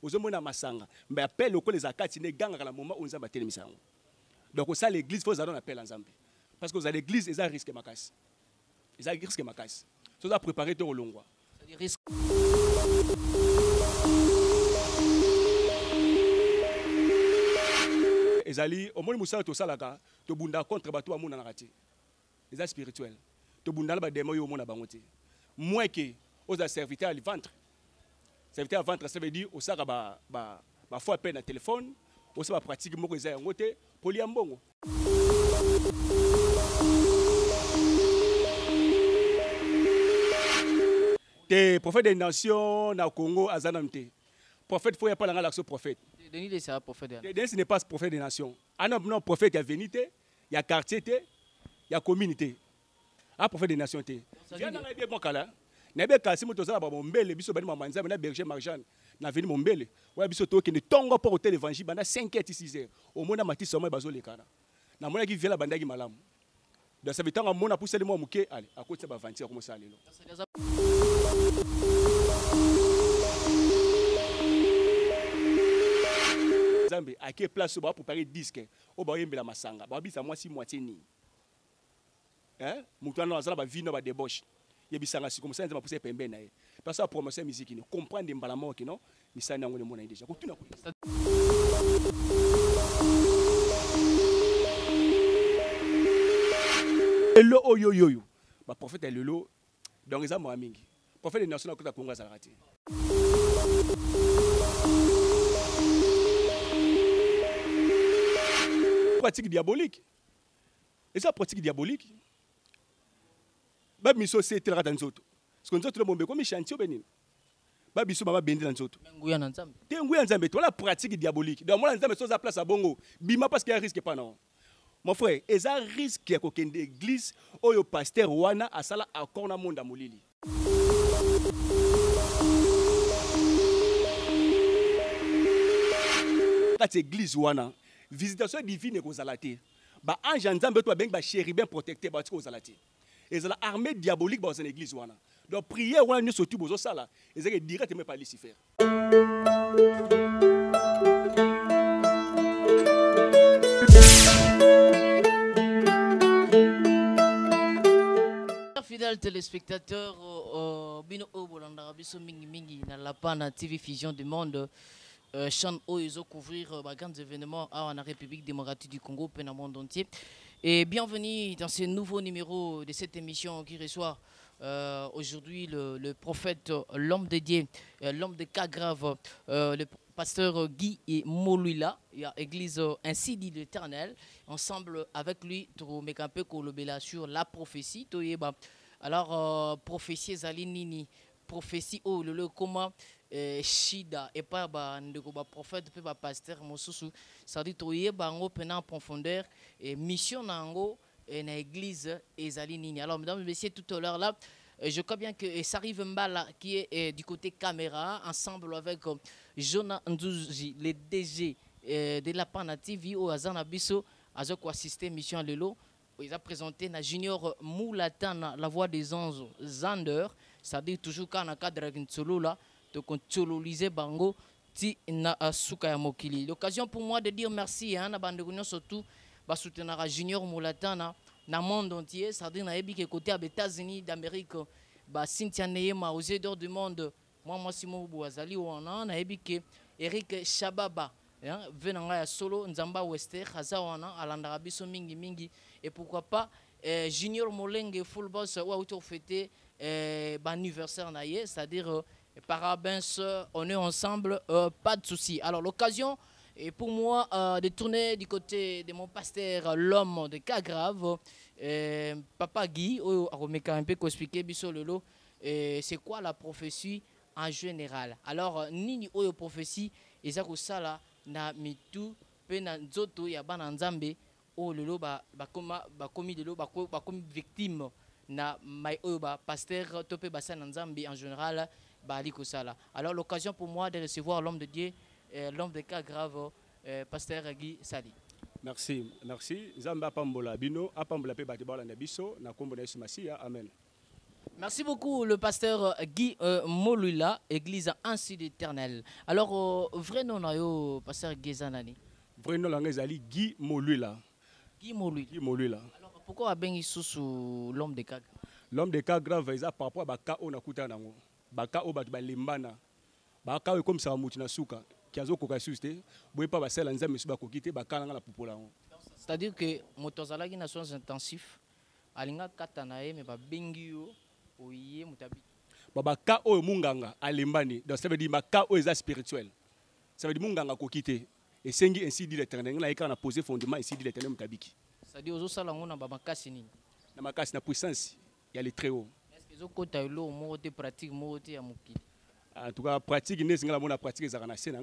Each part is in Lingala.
ozomona masanga mais appel lokola les akati ne ganga la moment où nzambe atelemisa yango. Donc ça l'église faut avoir un appel ensemble parce que vous avez l'église et un risque makasi. Ils ont risque makasi. So ça préparer ton longwa. Risque ezali au moins musala to salaka to bunda contre bato amuna na kati. Les spirituels. To bunda ba démon yo mona bango te. Moins que aux serviteurs à ventre. Serviteur à ventre ça veut dire au saka ba fois peine à téléphone, au ça pratique moko eza yango te poliambongo. Des prophètes des nations na Congo azanamte. Prophète faut y pas dans l'action prophète. Denis c'est un prophète. Denis ce n'est pas prophète des nations. Ah non prophète il y a vénité, il y a quartier il y a communauté. Ah prophète des nations te. Viens dans les bon kala. Na be kasi moto za ba bombele biso bani mamanza na berger marjan na veni mombele. Wa biso to ki ne tongo pour hôtel évangile bana 5h et 6h. Au mona mati soma bazo lekana. Na mona ki vela bandaki malamu. Donc ça veut dire mona pousse le mo muke allez à côté ba vantir comme ça lelo. Zambe à quelle place pour préparer disque au ba yembela masanga. Ba bisa moi si moitié ni. Hein? Moutano azala ba vino ba débauche. Yebisanga si comme ça nzama pousser pembe na ye. Parce que promotion musique ni comprendre mbalamo ki non, ni ça nango le mona déjà. Ko tuna ko. Lelo oyo yo. Ba prophète lelo donc ça mo mingi. Prophète national ko ta Congo za raté. Pratique diabolique. Et ça pratique diabolique. Ba miso c'est très rata nzoto. Parce que nzoto le bombe comme chantier benini. Ba biso mama bendi na nzoto. Nguya na nzambe. Te nguya nzambe to la pratique diabolique. Donc moi nzambe so za place à bongo. Bima parce qu'il y a un risque pas non. Mon frère, et ça risque ya kokende église oyo pasteur wana asala accord na monde molili. Cette église wana visitation divine ko zalate. Ba ange nzambe to bengi ba chérubin protecteur ba ko zalate. Et la armée diabolique dans l'église wana. Donc prière wana ni surtout bozo sala, et c'est directement par Lucifer. Fidèles téléspectateurs, bino obolanda biso mingi mingi na la pana TV Vision du Monde. Chan Oizo couvrir les grands événements en République démocratique du Congo et dans le monde entier. Et bienvenue dans ce nouveau numéro de cette émission qui reçoit aujourd'hui le prophète, l'homme de Dieu, l'homme de cas grave, le pasteur Guy et Moluila, il y a l'église Ainsi dit l'Éternel. Ensemble avec lui, nous mettons un peu sur la prophétie. Alors, prophétie Zalinini, prophétie, oh, le comment. Shida et pas de prophète peut pas pasteur mosusu ça dit toyer bango pendant en profondeur et mission nango et na église ezali nini. Alors mesdames et messieurs tout à l'heure là je crois bien que ça arrive Mbala qui est du côté caméra ensemble avec Jonah Ndouzi le DG de la Pana TV au Azana Bisso azoko assister mission lelo ils a présenté na Junior Moulatana la voix des anges Zander ça dit toujours quand na cadre solo là de contrôler bango ti na suka ya mokili. L'occasion pour moi de dire merci à na bande surtout ba soutenir Junior Moulatana na monde entier, ça dit na ebi ke côté aux États-Unis d'Amérique ba Cynthia Neyema aux aideurs du monde. Moi Simon Bouazali wana na ebi ke Eric Shababa venanga ya solo Nzamba Wester Hazawana alanda biso mingi mingi et pourquoi pas Junior Molenge full boss ou auto fêter ba anniversaire na ye, c'est-à-dire parabens, on est ensemble, pas de souci. Alors l'occasion est pour moi de tourner du côté de mon pasteur, l'homme de cas grave, Papa Guy, un peu expliquer Bissololo, c'est quoi la prophétie en général. Alors nini oyo prophétie, ezako sala na mitu pe na nzoto ya bana nzambe o lelo ba komi lelo ba komi victime na mai oyo ba pasteur topé basana nzambe en général. Alors l'occasion pour moi de recevoir l'homme de Dieu, l'homme de cas grave, pasteur Guy Sali. Merci. Zamba pambola bino, apambola pe batibala na biso na kombo na Yesu Masia. Amen. Merci beaucoup, le pasteur Guy Molula, Église ainsi d'Éternel. Alors, vrai nom, pasteur Gezanani. Vrai nom, c'est Guy Molula. Guy Molula. Guy Molula. Alors, pourquoi a sous l'homme de cas? L'homme de cas grave, c'est par rapport à Baka Onakuta Nango. Baka Obat Limbana. Baka est comme ça, Moutina Souka. Qui a zo koka susté. Boye pas basel anza monsieur bakokité Baka na la popola. C'est-à-dire que motozala qui na soins intensifs, alinga katanae mais ba bengio oye mutabi. Baka o munganga alimbani. Donc ça veut dire Baka o est spirituel. Ça veut dire munganga kokité. Et sengi ainsi dit l'Éternel. Na ika na poser fondement ainsi dit l'Éternel mutabiki. C'est-à-dire ozo sala ngona ba makasi nini. Na makasi na puissance, il y a les très hauts. Est-ce que zo kota lo mo te pratique mo te ya mukili. En tout cas, pratique n'est pas la pratique des aranassés,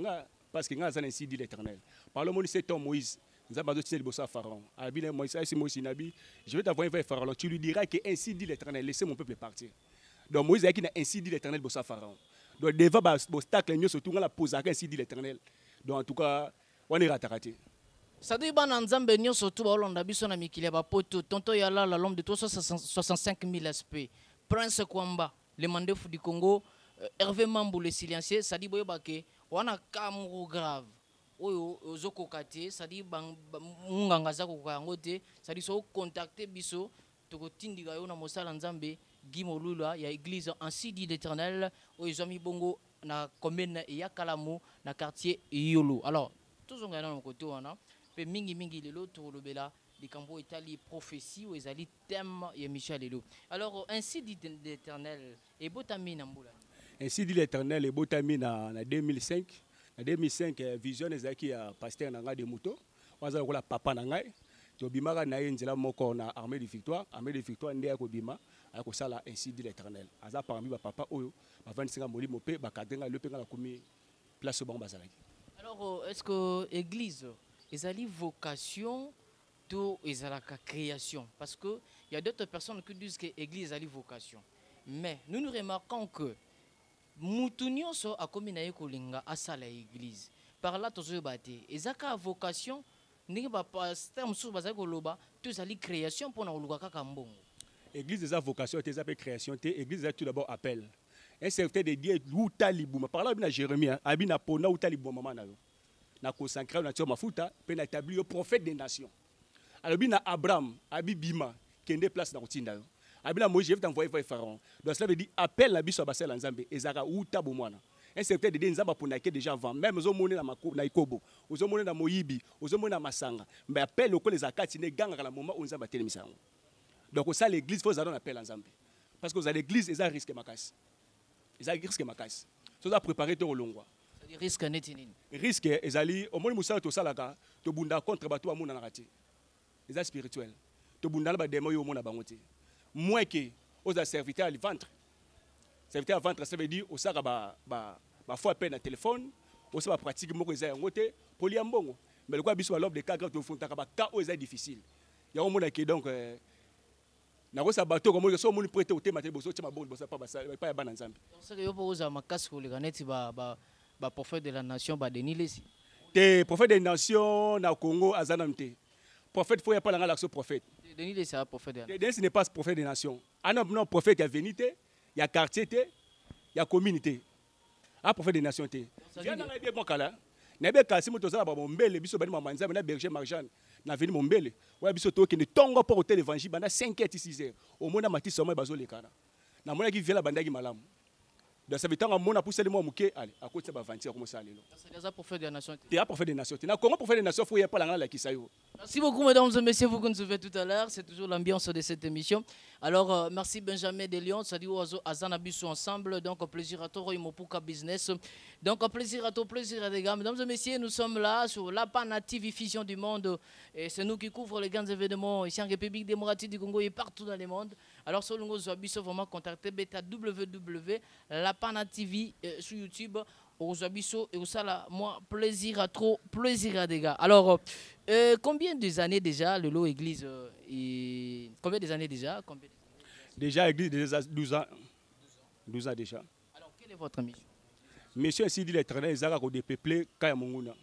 parce que nous avons ainsi dit l'Éternel. Par le monde, c'est Moïse. Nous avons dit le Pharaon. Je vais t'envoyer vers Pharaon. Tu lui diras que ainsi dit l'Éternel. Laissez mon peuple partir. Donc Moïse a dit ainsi dit l'Éternel pour Pharaon. Donc devant l'obstacle, surtout on la pose ainsi dit l'Éternel. Donc en tout cas, on est raté. Ça dit ban nzambe nyo surtout ba olanda biso na mikili ba poto tonto yala la l'homme de 365 000 aspects. Prince Kwamba, le mandefu du Congo. Hervé Mambou le silencieux, ça dit boyebake, on a camou grave. Oyo ozoko kate, ça dit munganga za kokangote, ça dit so contacter biso, toko tindiga yo na mosala nzambe, Guy Molula ya église ainsi dit l'Éternel, oyo zomi bongo na commune ya Kalamu na quartier Yolo. Alors, tous on gagne na côté wana, pe mingi lelo to lobela les cambo itali prophétie ou ezali thème ya Michel lelo. Alors ainsi dit l'Éternel et botami na mbula. Ainsi dit l'Éternel et Botami en 2005. En 2005, vision ezaki ya pasteur nanga de moto. Waza ko la papa nangai. To bimaka na yenzela moko na armée de victoire. Armée de victoire ndé ko bima ko sala ainsi dit l'Éternel. Aza parmi ba papa oyo ba 25 molimo pe ba kadenga le pe ngala komi place bon bazalaki. Alors est-ce que église ezali vocation to ezalaka création parce que il y a d'autres personnes qui disent que église ezali vocation. Mais nous remarquons que Moutounio so a commis na kolinga asala église. Par là tozo bate. Ezaka vocation ningi ba pasteur musu bazali koloba tous ali création pour na oluka kaka mbongo. Église eza vocation te eza pe création te église eza tout d'abord appel. Un serviteur de Dieu uta libuma. Par là bina Jérémie abi na pona uta libuma mama na yo. Na consacrer na tio mafuta pe na établir prophète des nations. Alors bina Abraham abi bima kende place na kotinda yo. Abina Moïse, je vais t'envoyer vers Pharaon. Donc cela veut dire appelle la biso basel nzambe ezaka uta bomwana. Un secteur de nzamba pour naké déjà avant même zo mona na mako na ikobo, ozo mona na moyibi, ozo mona na masanga. Mais appelle au les akati ne ganga la moment où nzamba telemisa. Donc ça l'église faut ça appel nzambe. Parce que l'église eza risque makasi. Eza risque makasi. So ça préparer to longwa. Ça dit risque netinini. Risque ezali au moni musala to salaka to bunda contre bato amuna na kati. Eza spirituel. To bunda ba démon yo mona bangote. Moins que aux serviteurs à ventre. Serviteur à ventre, ça veut dire au sara ba fois peine à téléphone, au sara pratique moko eza ngote poliambongo. Mais le quoi biso l'homme de cas grave to fonta ka cas aux est difficile. Il y a au monde qui donc na ko sa bateau comme so moni prêter au thème boso tima bon bosa pas ba nzambe. C'est que yo poza makasi ko le ganeti ba prophète de la nation ba denilesi. Te prophète des nations na Congo azanamte. Prophète faut y pas dans l'action prophète. Denis c'est un prophète. Denis ce n'est pas prophète des nations. Un prophète qui a vérité, il y a quartier, il y a communauté. Un prophète des nations. Viens dans les bien kala. Nebe kasi mo tozala ba mombele biso bani mamanza na berger Marjane na veni mombele. Wa biso to ke ne tongo pour hôtel évangile bana 5h 6h. Au mona mati somo bazo lekana. Na mona ki vela bandaki malamu. Donc ça veut dire que pour celle moi muké allez à côté ba 20 comme ça lelo. C'est déjà prophète des nations. Tu es prophète des nations. Na Congo prophète des nations faut y pas la kisayo. Merci beaucoup mesdames et messieurs vous que nous avez tout à l'heure, c'est toujours l'ambiance de cette émission. Alors merci Benjamin de Lyon, ça dit oiseau Azana Bisso ensemble. Donc plaisir à toi Mopuka Business. Donc plaisir à toi, plaisir à des gars. Mesdames et messieurs, nous sommes là sur la Pana TV Vision du monde et c'est nous qui couvrons les grands événements ici en République démocratique du Congo et partout dans le monde. Alors sur le Bisso vraiment contacter beta www la Pana TV sur YouTube. Ozabiso et Osala, moi, plaisir à trop, plaisir à des gars. Alors, combien des années déjà le lot église combien des années déjà Déjà, église, déjà 12 ans. 12 ans déjà. Alors, quelle est votre mission? Mission ici, dit l'Éternel, ils ont dépeuplé Kaya Monguna.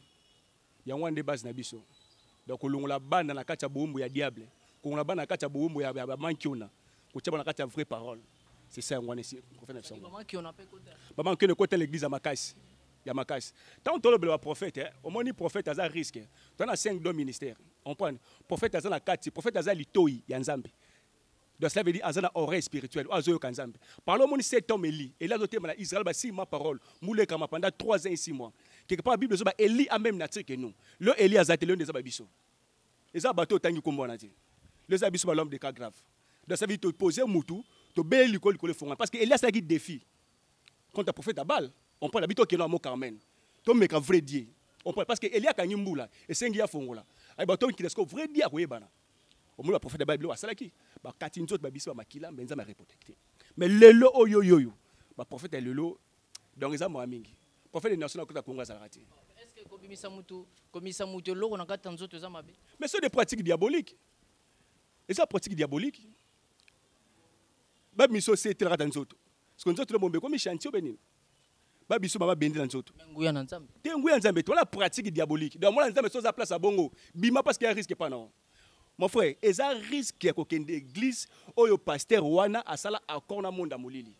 Il y a un des bases Nabiso. Donc, on a ban dans la carte à Boumou, il y a diable. On a ban dans la carte à Boumou, il y a Mankiona. On a la carte à vraie parole. C'est ça, on est prophète. Maman qui on appelle côté. Maman qui ne côté l'église à Makassi. Il y a Makassi. Tant que le prophète, au moins le prophète a un risque. Tu as 5 dons ministères. On prend. Prophète a un 4, prophète a un litoi, il y a un zambi. Donc cela veut dire qu'il y a une oreille spirituelle. Parlons de 7 hommes Élie. Et là, Israël a 6 mois parole. Moulé pendant 3 ans et 6 mois. Quelque part, la Bible dit Élie a même nature que nous. Le Élie a zatelé des ababisso. Les abateaux tangi combo na dit. Les ababisso l'homme de cas grave. Donc ça veut dire te poser moutou, te bélir l'école que le font. Parce que Élie a ça qui défie. Quand le prophète a balle, on prend l'habitude qui est dans le Carmen. Tu mets un vrai Dieu. On prend parce que Élie a gagné mboula et c'est un gars fongola. Ay bateau qui est vrai Dieu à quoi bana. Au moins le prophète de Bible a ça là qui. Ba katinzo ba biso ba makila benza ma reprotecté. Mais lelo oyoyoyo. Ba prophète est lelo donc les amours mingi. Prophète des nations à Congo ça raté. Est-ce que komisa mutu loko na katanzo to za mabe? Mais c'est des pratiques diaboliques. Et ça pratique diabolique. Ba miso c'est très ratanzo. Ce qu'on dit tout le monde comme chantier benin. Ba biso mama bendi na nzoto. Nguya na nzambe. Te nguya nzambe to la pratique diabolique. Donc moi nzambe so za place à bongo. Bima parce qu'il y a risque pas non. Mon frère, il y a un risque qu'il y ait église où le pasteur wana a sala accord na monde molili.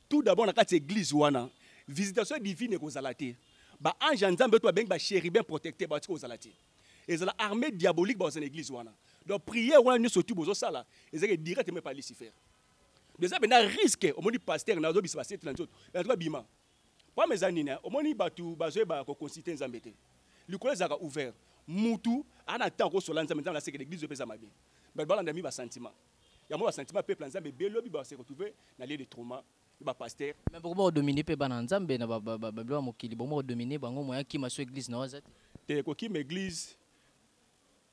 Tout d'abord dans cette église wana, visitation divine ko zalate. Ba ange nzambe to ba chérubin protecté ba ko zalate. Et la armée diabolique dans une église wana. Donc prière wana surtout bozo sala, et directement par Lucifer. Déjà ben un risque au moni pasteur na zo bisa set na nzoto. Na to bima. Pas mes anina, au moni batu bazo ba ko consulter nzambe te. Le collège a ouvert. Moutou, en attendant que sur l'ensemble dans la sécurité de l'église de Pésamabé. Mais bon, on a mis un sentiment. Il y a un sentiment, peuple ensemble, mais l'homme va se retrouver dans les trauma, il va pasteur. Mais pourquoi dominer pe ban ensemble na ba mokili bon dominer bango moya ki maso église na wazat. Te ko ki église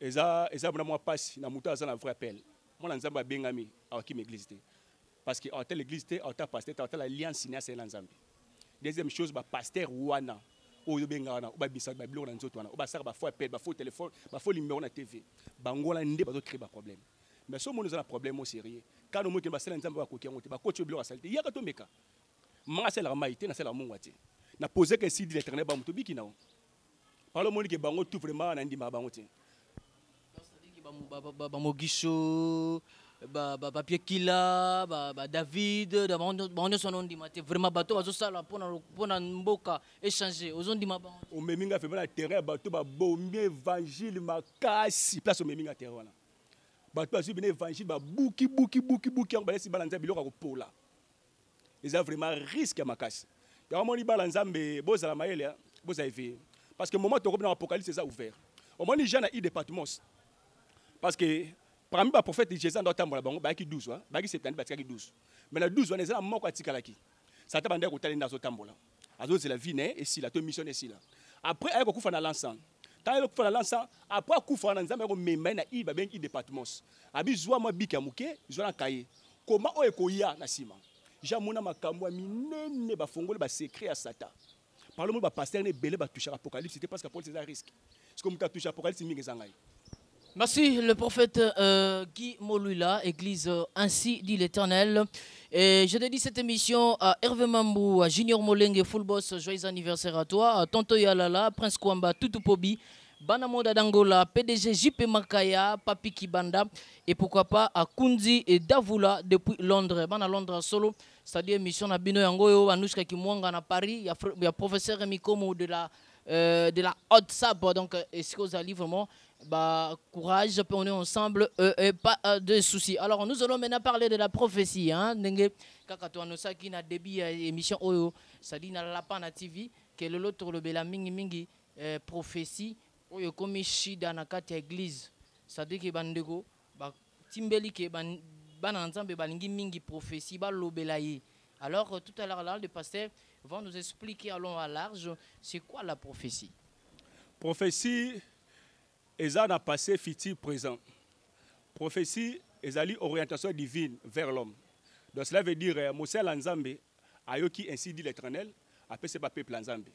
eza na moi passe na moutou azana vrai appel. Moi nzamba bengami a ki église te. Parce que en telle église te, en telle pasteur, en telle alliance signée c'est l'ensemble. Deuxième chose, ba pasteur wana. Oyo bengana ba bisa ba bilo na nzoto wana ba saka ba fo appel ba fo téléphone ba fo numéro na TV bangola nde ba to créer ba problème mais so monu za problème au sérieux quand on moki ba sala nzamba ba kokia ngote ba coach bilo salté yaka to meka manga sala maïté na sala mungu ati na poser que si de l'éternel ba muto biki nao parle moni ke bango tout vraiment na ndima bango ti ba mogisho ba Piekila, ba David, on son nom dit vraiment bateau bazo sala pona mboka échanger aux ondima ba o meminga fait na terrain bateau ba bombe évangile makasi place o meminga terrain wana bateau azu bien évangile ba buki on ba laisser balanza biloko ko pola ils ont vraiment risque makasi ya moni balanza mbe bozala maele boza éveillé parce que moment to na apocalypse ça ouvert au moins les gens na i département parce que parmi les prophètes de Jésus dans tambola bango ba ki 12 wa ba ki 70 ba ki 12 mais na 12 wana ezala moko atikalaki ça ta bande ko tali na zo tambola azo c'est la vie né et si la to mission et si là après ayeko kufa na l'encens tant ayeko kufa na l'encens après kufa na nzambe ko memba na i ba ben i département abi zwa mo bika muke zwa na kaye comment o ekoya na sima jamona makambo minene ba fongole ba secret à satan parle mo ba pasteur ne belé ba toucher apocalypse c'était parce que Paul c'est un risque parce que muta toucher apocalypse mingi zangai. Merci le prophète Guy Molula, église ainsi dit l'Éternel. Et je dédie cette émission à Hervé Mambou, à Junior Molenge, Full Boss, joyeux anniversaire à toi, à Tonto Yalala, Prince Kwamba, Tutu Pobi, Banamoda Dangola, PDG JP Makaya, Papi Kibanda, et pourquoi pas à Kunzi et Davula depuis Londres. Bana Londres solo, c'est-à-dire émission à Bino Yangoyo, Anouchka Kimwanga à Paris, il y a professeur Rémi Como de la Haute Sable, donc est-ce que vous allez vraiment bah, courage, on est ensemble, pas de soucis. Alors, nous allons maintenant parler de la prophétie. Kakato Anosaki na début émission Oyo, ça dit na Lapana TV, que le lot le bela mingi prophétie, Oyo komi shida na kati église. Ça dit que bandego, ba timbeli ke ban ensemble balingi mingi prophétie, ba lobelaye. Alors, tout à l'heure là, le pasteur va nous expliquer à long à large, c'est quoi la prophétie. Prophétie. Eza na passé, futur, présent. Prophétie, ezali orientation divine vers l'homme. Donc cela veut dire, Mosel Nzambe, ayoki ainsi dit l'Éternel, après c'est pas peuple Nzambe.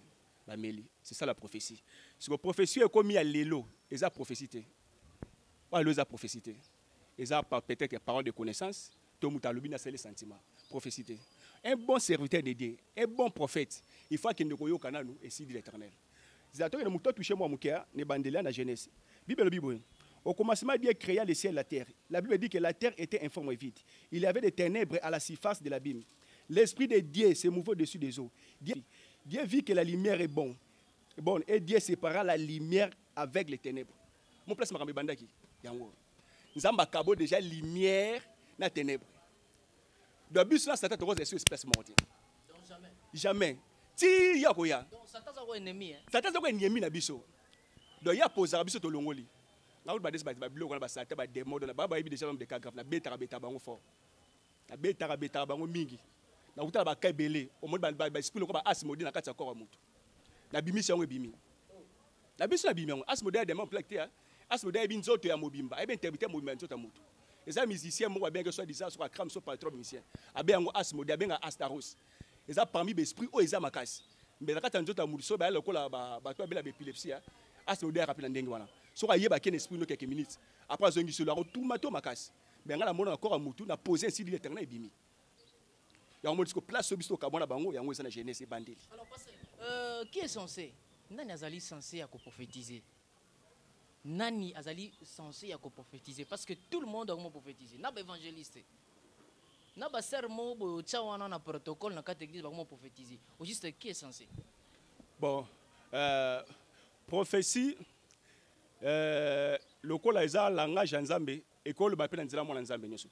C'est ça la prophétie. Si la prophétie est comme il y a l'élo, eza prophétie. Ou eza prophétie. Eza peut-être parole de connaissance, tout le monde c'est les sentiments. Prophétie. Un bon serviteur de Dieu, un bon prophète, il faut qu'il ne koyo kananu ainsi dit l'Éternel. Zato ne muto toucher moi mukia ne bandela na jeunesse. Bible Bible. Au commencement, Dieu créa le ciel et la terre. La Bible dit que la terre était informe et vide. Il y avait des ténèbres à la surface de l'abîme. L'Esprit de Dieu se mouvait au-dessus des eaux. Dieu vit que la lumière est bonne. Et Dieu sépara la lumière avec les ténèbres. Mon place, je bandaki. Nous avons déjà lumière dans les ténèbres. Le but, c'est Satan te rose sur espèce morte. Jamais. Jamais. Si yakoya. Donc Satan c'est un ennemi. Satan c'est un ennemi na biso. Donc ya poser biso to longoli. Na ba des ba biloko na ba Satan ba démon na ba yebi déjà même des cas graves na beta bango fort. Na beta bango mingi. Na utala ba kaibele au monde ba spilo ko ba asmodi na kati ya corps mutu. Na bimisi yango bimi. Na biso na bimi yango asmodi ya démon plakte ya. Asmodi ya binzoto ya mobimba. Ebe interpréter mobimba nzoto mutu. Les musiciens moi bien que soit disant soit crame soit patron musicien. Abe yango asmodi abenga Astaros. Ils ont parmi l'esprit ou ils ont makasi. Mais la carte nzoto amuliso ba lokola ba to bela épilepsie a se odeur rapide ndenge wana. So ka yeba ken esprit no quelques minutes. Après zongi sur la tout mato makasi. Mais ngala mona encore amutu na poser ainsi l'éternel ebimi. Ya on dit que place obiso ka bona bango yango eza na jeunesse et bandeli. Alors qui est censé nani azali censé à prophétiser? Nani azali censé à prophétiser parce que tout le monde a prophétiser. Na ba évangéliste. Na ba sermo bo tchawana na protocole na quatre église ba comment prophétiser. Au juste qui est censé? Bon, prophétie le col eza langage nzambe école ba pe na nzela mona nzambe nyoso.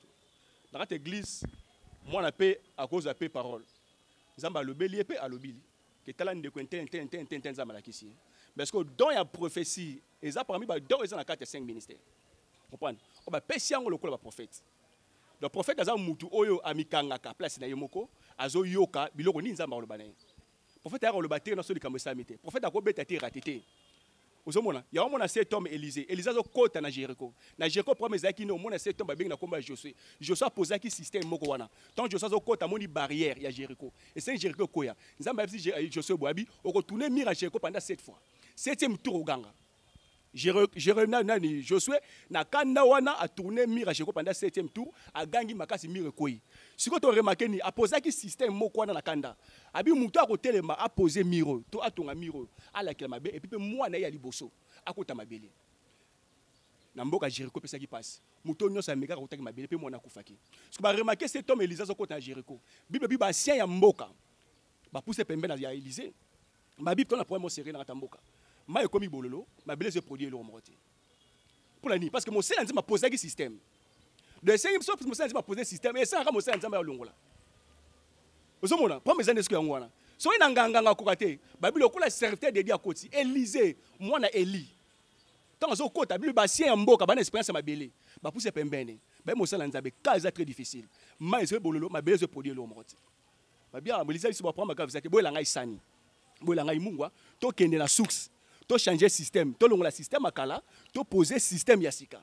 Na quatre église moi na pe à cause de paix parole. Nzamba lobeli pe alobili. Que tala ndeko enten nzamba la kisi. Parce que dans la prophétie, eza parmi ba dans eza na 4 5 ministères. Comprendre? On ba pesi yango le col ba prophète. Le prophète aza mutu oyo amikangaka place na yomoko azo yoka biloko ni nzamba olobana. Prophète ya olobate na so likambo samite. Prophète akobeta te ratete. Ozomona, ya omona cet homme Élisée. Élisée azo kota na Jéricho. Na Jéricho promesse zaki no mona cet homme ba bengi na komba Josué. Josué posaki système moko wana. Tant Josué azo kota moni barrière ya Jéricho. Et c'est Jéricho koya. Nzamba bisi Josué boabi okotourner mire à Jéricho pendant 7 fois. 7e tour au ganga. Josué na kanda wana a tourné mire Jéricho pendant 7e tour a gangi makasi mire koi. Si vous avez remarqué ni a posé qui système moko wana na kanda. Abi mutu a kotelema a posé mire to atonga mire ala kila mabe et puis moi na ya liboso a kota mabele. Na mboka Jéricho pesa qui passe. Mutu nyo sa meka kota ki mabele pe mona kufaki. Ce que ba remarqué cet homme Élisée zo kota Jéricho. Bible ba sien ya mboka. Ba pousse pembe na ya Élisée. Ma Bible tona problème serré na mboka. Ma ekomi bololo, ma belé se produit le romote. Pour la nuit parce que mon sel m'a posé qui système. De cinq sauf mon sel m'a posé système et ça mon sel nzamba ya longola. Ozomona, prends mes que ngwana. So ina nganga kokate, Bible okola serviteur de Dieu à côté. Élisée, moi na Élie. Tant zo kota Bible ba sien mboka ba na expérience ma belé. Ba pousse pembene. Ba mon sel nzamba cas très difficile. Ma ese bololo, ma belé se produit le romote. Ba bien, Moïse il se va prendre ma cave, bo la ngai sani. Bo la ngai mungwa, to kende na source. To changer système, to longola système akala, to poser système yasika.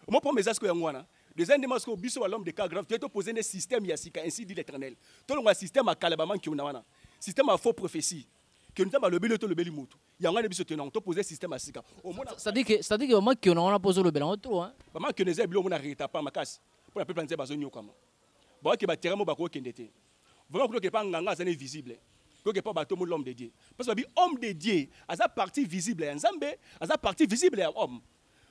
Moi pour mes asko yangwana, des endements que biso l'homme de cas grave, tu to poser un système yasika ainsi dit l'Éternel. To longola système akala ba man ki unawana. Système à faux prophétie. Que nous avons le bel to le bel mutu. Yangwana biso tenant, to poser système asika. Ça dit que moment que on a posé le bel en trop hein. Ba man que nous ebilo mona reta pa makasi. Pour la peuple nzeba zo nyokama. Ba ke ba teramo ba ko kendete. Vraiment que pas nganga ça n'est visible. Que pas bateau l'homme de Dieu. Parce que homme de Dieu, à sa partie visible en Zambé, à sa partie visible en homme.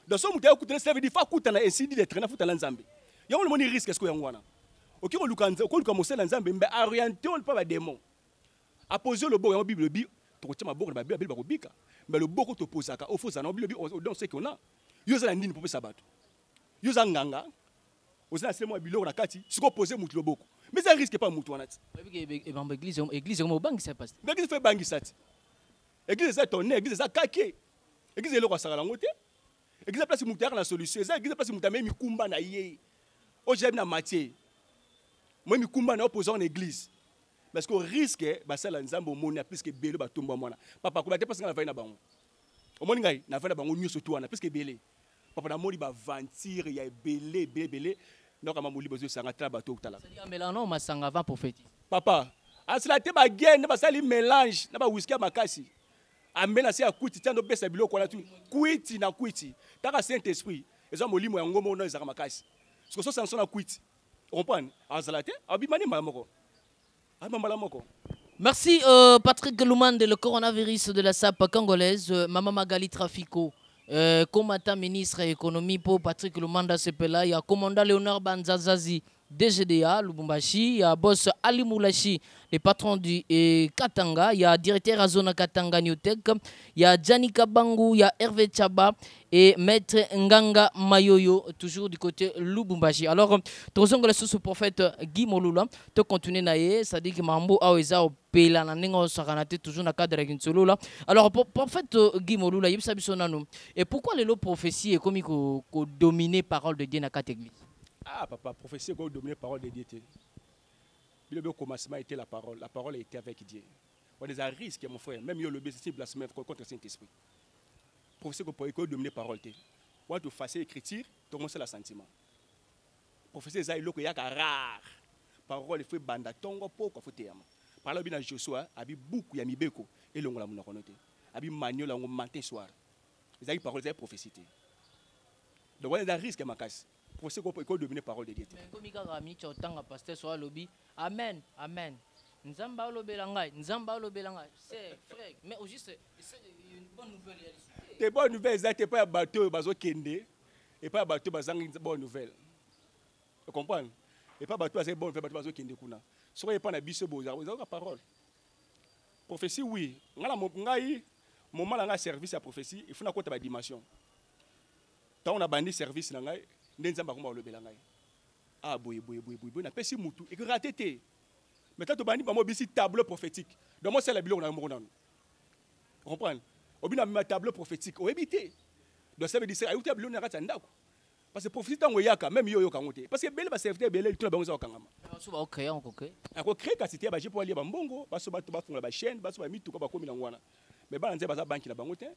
Dans son mouté écouter ça veut dire fa kuta na ainsi dit de traîner futa Nzambe. Ya on le risque est-ce que yangwana. OK on lukanza, ko lukamosa Nzambe mbe orienté on pas ba démon. A poser le bon en Bible bi, to tima bon ba Bible ba ko bika. Mais le boko to posaka, au faux ça non Bible on donne ce qu'on a. Yo za ndini pour sabato. Yo za nganga. Oza seulement biloko na kati, siko poser mutu le boko. Mais ça risque pas mutu wanati. Église comme banque ça passe. L'église fait bangi sati. Église ça tonné, église ça kaké. Église le roi sala ngote. Église place mutu la solution. Ça église place mutu même kumba na yé. O j'aime na matière. Moi mi kumba na opposant en église. Parce que risque ba sala nzambo mona plus que belo ba tomba mona. Papa ko ba te parce que na va na bango. O moni ngai na va na bango nyoso to wana plus que belé. Papa na moni ba ventir ya belé. Donc à mamuli besoin sanga trabato tala. C'est-à-dire mélano masanga va prophétique. Papa, asila te ba gain ba sali mélange na ba whisky makasi. Amena se akuti tando besa biloko na tu. Kuiti na kuiti. Taka Saint-Esprit. Eza molimo ya ngoma na ezaka makasi. Parce que so sanson na kuiti. Comprendre? Asila te abimani malamoko. Abimala moko. Merci Patrick Lumande, le coronavirus de la SAP congolaise, Maman Magali Trafico. Komata ministre économie pour Patrick Lumanda Sepela, il y a commandant Léonard Banzazazi DGDA Lubumbashi, il y a boss Ali Moulachi, le patron du Katanga, il y a directeur Azona Katanga Newtech, il y a Janika Bangu, il y a Hervé Chaba et maître Nganga Mayoyo, toujours du côté Lubumbashi. Alors, troisième que sous prophète Guy Molula, tu continues naïe, ça dit que Mambo Aweza au Pela Nanengo Saranate, toujours dans le cadre de solo là. Alors, prophète Guy Molula, il s'habille son nom. Et pourquoi les lots prophéties et comme il dominer parole de Dieu dans cette église? Ah, papa, prophétie, quand dominer parole de Dieu. Le commencement était la parole était avec Dieu. On a des risques, mon frère, même le BCC blasphème contre le Saint-Esprit. Prophétie, quand dominer parole, on a faire l'écriture, tout le monde c'est le sentiment. Prophétie, c'est un rare. Parole, il faut banda tongo pour qu'on fasse. Par là, bien Joshua, il y a beaucoup de mibeko et l'on l'a monté. Il y a manuel on matin soir. Les amis paroles, c'est prophétie. Donc, on a des risques, ma casse. Pour ce qu'on peut dominer parole de Dieu. Comme il y a mis au temps à pasteur soit lobby. Amen, amen. Nzamba lo belanga, nzamba lo belanga. C'est frère, mais au juste c'est une bonne nouvelle. Des bonnes nouvelles, ça t'es pas bateau bazo kende et pas bateau bazang une bonne nouvelle. Vous comprenez? Et pas bateau c'est bonne nouvelle bateau bazo kende kuna. Soyez pas na biso boza, vous avez la parole. Prophétie oui, ngala ngai moment là service à prophétie, il faut na côté ba dimension. Tant on a bandi service na ngai nzamba ko le belanga. Ah boy na pesi mutu et que raté. Maintenant to bandi ba mo bisi tableau prophétique. Donc moi c'est la bilo na mo nan. Vous comprenez? Obina ma tableau prophétique, o éviter. Donc ça veut dire ça ayuta bilo na kata ndako. Parce que prophétie tango yaka même yo kangote. Parce que bele ba serviteur bele tout na bango za kangama. So ba créer on créer. Ako créer ka cité ba je pour aller ba mbongo, ba so ba to ba funga ba chaîne, ba so ba mitu ko ba komi na ngwana. Mais ba nze ba za banki na bango te.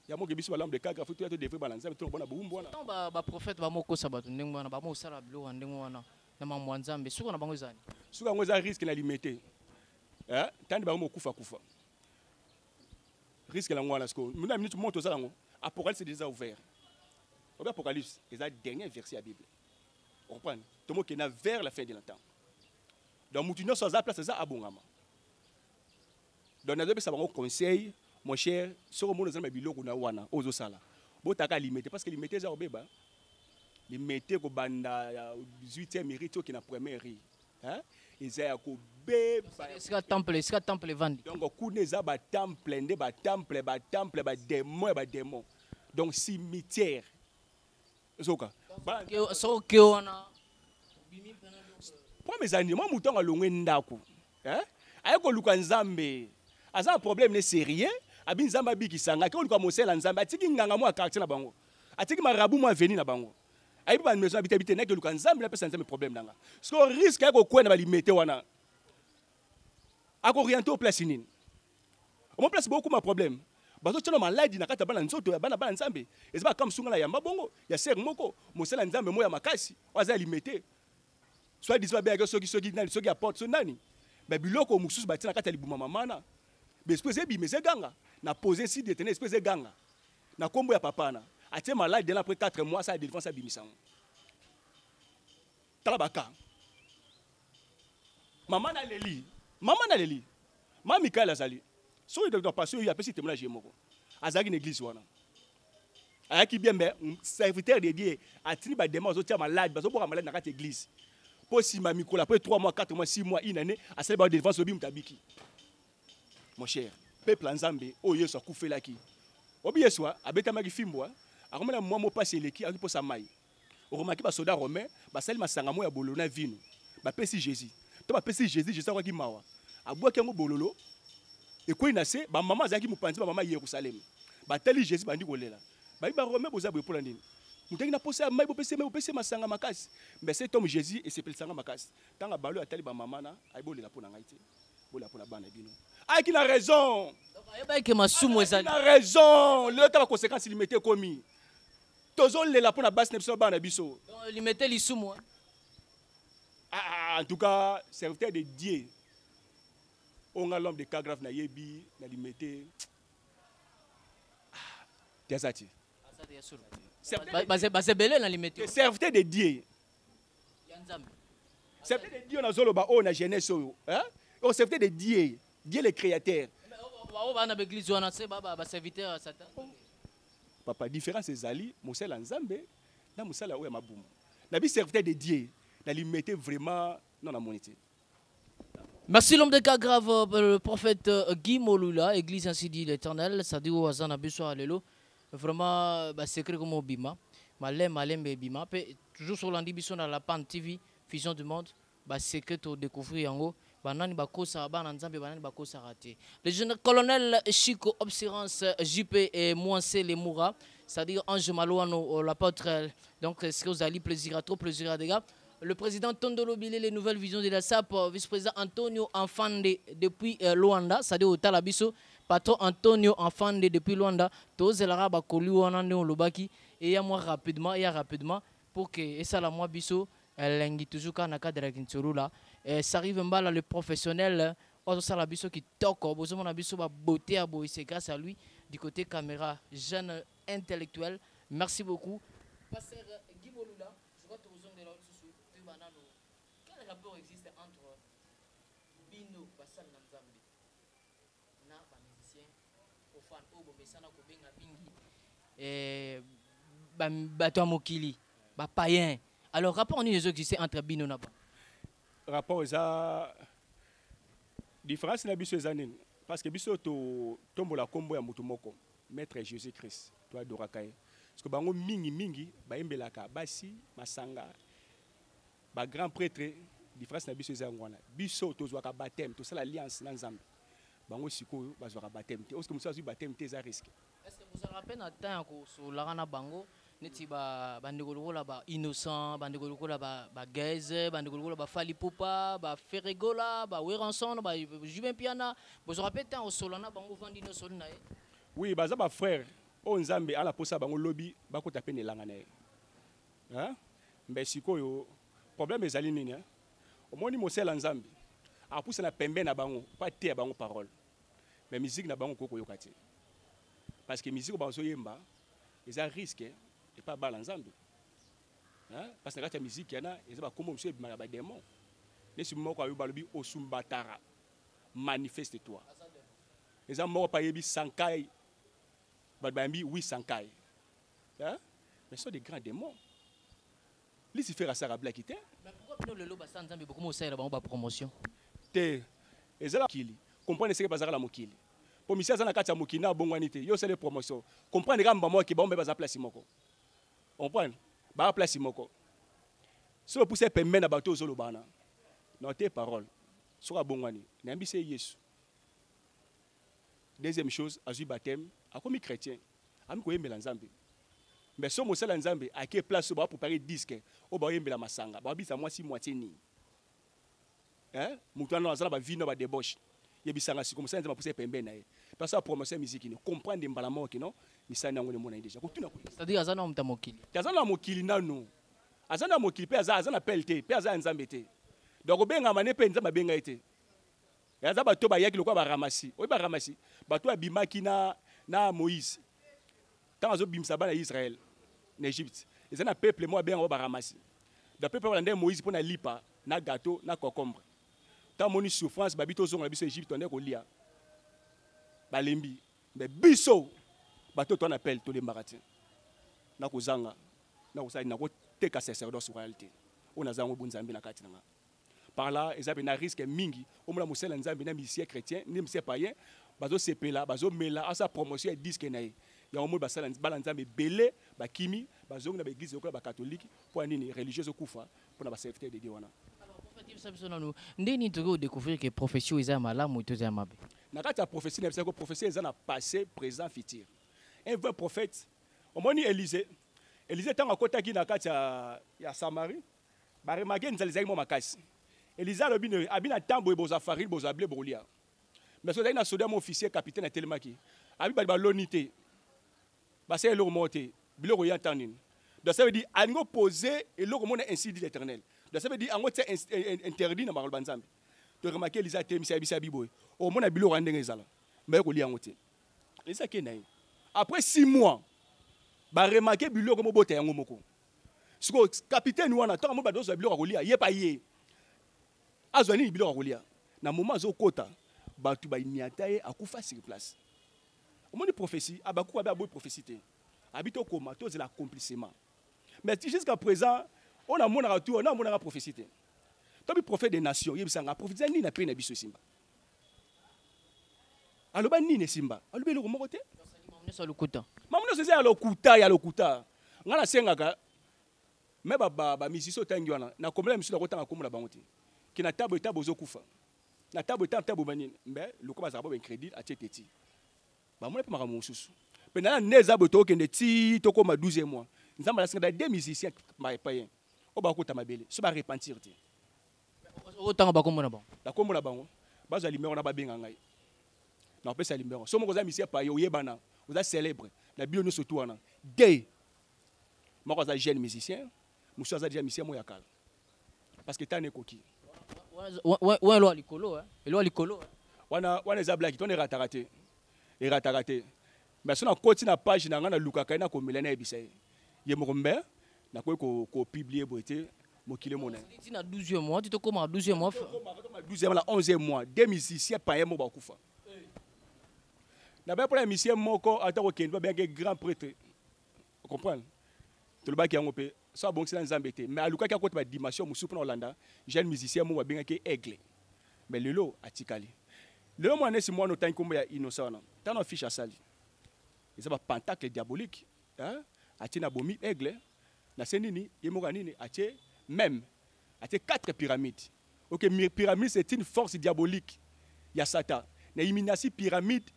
Ya mo ke biso ba lambe ka grafu to devrait balancer to bona bumbu wana. Non ba prophète ba moko sabatu ndenge wana ba mo sala bilo ndenge wana. Na mamwa nzambe suka na bango zani. Suka ngo za risque na limité. Tandi ba mo kufa. Risque la ngwana sko. Muna minute monto za ngo. Apocalypse est déjà ouvert. Au Apocalypse, c'est la dernière verset de la Bible. Vous comprenez? Tout le monde qui est vers la fin de l'entend. Donc, nous sommes à la place de ça à Bongama. Donc, nous avons un conseil, mon cher, sur le monde de Bilo, on a wana, aux osala. Bon, t'as qu'à limiter, parce que limiter, c'est un bébé. Limiter, au banda, 18e mérite, qui est la première riz. Ils ont un bébé. C'est un temple vendu. Donc, on a un temple, des démons. Donc, cimetière. Zoka. Pour mes amis, moi, mouton a longé ndako. Ayako luka nzambe. Aza un problème sérieux. Abi nzamba bi kisanga. Ko luka mosela nzambe. Atiki nganga mo quartier na bango. Atiki marabu mo veni na bango. Ayi ba maison habité na ke luka nzambe la pesa nzambe problème nanga. Parce qu'on risque ko kwena ba limiter wana. Ako orienter au place nini. Au place beaucoup ma problème. Bazo tshelo maladi na kata bana nzoto ya bana nzambe ezaba comme sunga la yamba bongo ya ser moko mosela nzambe moya makasi waza limité soit disba bien que soki nani soki apporte so nani ba biloko mususu ba tina kata libuma mamana be espèce bi mais ganga na poser si détenir espèce ganga na kombo ya papa na atie maladi de après 4 mois ça défense abimisango talabaka maman na leli mama Michael azali. Si il doit passer, il y a petit témoignage. Azagi une église. Ayaki bien, mais serviteur de Dieu a tenu des démons aux malades, parce que pour malade dans cette église. Pour si ma micro, après 3 mois, 4 mois, 6 mois, une année, à celle de défense au bim tabiki. Mon cher, peuple Nzambe, oh yeso koufe la ki. Obi yeso, abeta magi fimbo, a remet moi mo passe les qui a pour sa maille. Au remarqué ba soldat romain, ba sel masanga mo ya bolona vino. Ba pesi Jésus. To ba pesi Jésus, Jésus kwa ki mawa. Abua kengo bololo. Et quoi il a fait, maman Zaki Moupanzi, maman Jérusalem. Batali Jésus bandi kolela. Ba iba Romain boza pour l'année. Moutengi na posé mai bopese masanga makasi. Mais cet homme Jésus et c'est sanga makasi. Tant balo atali ba maman na, ay bolela pour ngaité. Bolela pour la bana bino. Ah qui a raison. Il a raison. Le temps conséquence limitée commis. Tozon le la pour la basse ne pas bana biso. Limiter les sous moi. En tout cas, serviteur de Dieu. On a l'homme de Kagraf na yebi na limité. Tiazati. C'est belé na limité. Serviteur de Dieu. Serviteur de Dieu na zoloba o na jeunesse o. Hein? On serviteur de Dieu, Dieu le créateur. On va na église on a c'est baba serviteur Satan. papa différence ezali mosala nzambe na mosala oya mabumu na bi serviteur de Dieu na li mettait vraiment non la monité. Merci l'homme de cas grave, le prophète Guy Molula, église ainsi dit l'Éternel, ça dit au hasard na biso alelo. Vraiment bah secret comme bima. Malem bima. Toujours sur l'andi biso na la Pan TV, Vision du monde, bah secret au découvrir en haut. Banani bakosa bana nzambe banani bakosa raté. Le jeune colonel Chico Observance JP et Moinsé les Moura, c'est-à-dire Ange Malouano l'apôtre. Donc c'est aux ali plaisir à trop plaisir à des gars. Le président Tondolo Bilé, les nouvelles visions de la SAP, vice-président Antonio Enfande depuis Luanda, c'est-à-dire au Talabiso, patron Antonio Enfande depuis Luanda, tous les arabes collés au Lobaki, et il y a moi rapidement, pour que, et ça la moi biso, l'engi toujours quand on a de la là, ça arrive mal le professionnel, ça la biso qui toque, besoin de biso beauté à beau, c'est grâce à lui, du côté caméra, jeune intellectuel, merci beaucoup. Pasteur Guy Molula, je vois que vous avez quel rapport existe entre Bino Basal Nanzambi na ba musicien profane au bomesana ko benga mingi bato mokili ba païen. Alors rapport ni existe entre Bino na ba rapport eza différence na biso ezanene parce que biso to tombola kombo ya mutu moko maître Jésus Christ to adorakaye parce que bango mingi ba embelaka basi masanga ba grand prêtre différence na biso eza ngwana biso tozwaka baptême to sala alliance na nzambe bango sikoyo bazwaka baptême te parce que musa zwi baptême te za risque. Est-ce que vous avez rappelé na temps ko so lagana bango neti ba bandeko lokola ba innocent bandeko lokola ba gaze bandeko lokola ba fali pupa ba feregola ba weranson ba Jubin Piana vous avez rappelé temps au solana bango vandi no solna e oui baza ba frère o nzambe ala posa bango lobi bakota pe ne langa na ye hein mais sikoyo problème ezali nini hein omoni mosela nzambe apusa na pembe na bango pas te ya bango parole mais musique na bango koko yokati parce que musique bango yemba eza risque et pas bala nzambe hein parce que na kati ya musique yana eza ba kombo monsieur bimala ba démon nesi moko ayo balobi osumbatara manifeste toi eza moko pa yebi sankai babambi oui sankai hein mais ce sont des grands démons. Lucifer a Sarah Black était. Mais pourquoi le loba sans nzambe beaucoup ça ba promotion te ezala kili comprendre ce que bazara la mokili pour misia za na kati ya mokili na bongwani te yo c'est les promotions comprendre ka mbamo ki ba ombe baza place moko comprendre ba place moko so le pousser pembe na bato zolo bana noter parole sur a bongwani na mbise Yesu. Deuxième chose azui baptême a comme chrétien ami ko yembela nzambe mais so mosala nzambe a quelle place ba préparer disque o ba yembela masanga ba bisa moitié ni hein mutano azala ba vino ba débauche yebisanga si comme ça nzamba pousser pembe na ye parce que promotion musique ni comprendre mbalamo ki non ni ça nango le mona déjà ko tuna ko c'est-à-dire azana mta mokili azana mokili nanu azana mokili pe azana pelte pe azana nzambe te donc benga mané pe nzamba benga ete ya za bato ba yaki lokwa ba ramasi o ba ramasi bato abimaki na Moïse tant azo bimsa bana Israël en Égypte ils ont un peuple moi bien ba ramasi le peuple hollandais Moïse pour na lipa na gâteau na concombre tant moni souffrance babito zonga biso Égypte on est ko lia balembi mais biso bato to on appelle to les maratins na ko zanga na ko sa na ko teka sacerdoce royauté on a zango bunzambi na kati na par là ils avaient un risque mingi au moins musela nzambi na misien chrétien ni misien païen bazo sepela bazo mela asa promotion et disque na ye ya au moins basala nzambe belé bakimi bazo na église ko ba catholique pour nini religieuse kufa pour na ba serviteur de Dieu wana. Alors prophète Samsono ndeni to découvrir que prophétie eza malamu to eza mabe na kati ya prophétie na ko prophétie eza na passé présent futur un vrai prophète au moins Élisée tant akotaki na kati ya Samarie ba remarquer nzalizaki mo makasi Elisa Robine abina tambo e boza farine boza blé bolia. Mais so na soda mon officier capitaine telemaki. Abi ba lonité. Ba c'est le monter. Biloko ya tanine. Donc ça veut dire ango poser et le monde ainsi dit l'Éternel. Donc ça veut dire ango interdit na marol banzambi. De remarquer Elisa temisa bisa biboy. Au monde biloko ndenge ezala. Mais ko li angote. Elisa ke nayi. Après 6 mois ba remarquer biloko mo bota yango moko. Siko capitaine wana tant mo ba dozo biloko ko lia ye pa ye. Azwani biloko kolia na moment azokota batu ba imiataye akufa sur place omoni prophétie abaku ba boy prophétie habite au coma, tout c'est l'accomplissement. Mais jusqu'à présent, on a mon retour, on a mon prophétie. Toi, le prophète des nations, il a prophétisé ni na peine na biso simba. Alors ba ni ne simba. Alors be le mo côté. Mamne so lokuta. Mamne so c'est lokuta ya lokuta. Ngala sengaka. Mais ba musicien tangi wana na komela musicien ko tanga komula bango te. Ki na tabo zo kufa. Na tabo banini. Mais le ko ba za ba crédit a tete. Ba mo na pe makamu susu. Pe na neza boto kende ti to ko ma 12e mois. Nzamba la singa des musiciens ma payen. O ba ko tamabele. So ba repentir te. Autant ba komona ba. La komona bango. Ba za limero na ba benga ngai. Na pe sa limero. So mo ko za musicien pa yo yebana. Vous êtes célèbre. La bio nous surtout en day. Moi je suis jeune musicien. Je suis déjà musicien moi yakal. Parce que t'as un coquille. Ouais lo alikolo hein. Lo alikolo. Wana za blague, on est rataraté. Et rataraté. Mais si on continue na page na ngana luka kaina ko milena ebisay. Ye mo kombe na ko publier boité mo kile mona. Tu na 12e mois, tu te comme à 12e mois. 12e mois, 11e mois, des musiciens pa mo ba kufa. D'abord pour les musiciens moko atako kendo bien que grand prêtre. Vous comprenez? Tout le bas qui a ngopé, ça bon c'est dans Zambété, mais à luka qui a côté ba dimension musu pour Hollanda, jeune musicien mo ba bien que aigle. Mais lelo atikali. Lelo mo anesi mo no tan kombo ya innocent na. Tan on fiche à sali. Ils ont pentacle diabolique, hein? Atina bomi aigle. Na senini yemoga nini atie même atie 4 pyramides. OK, pyramide c'est une force diabolique. Ya Satan. Na iminasi pyramide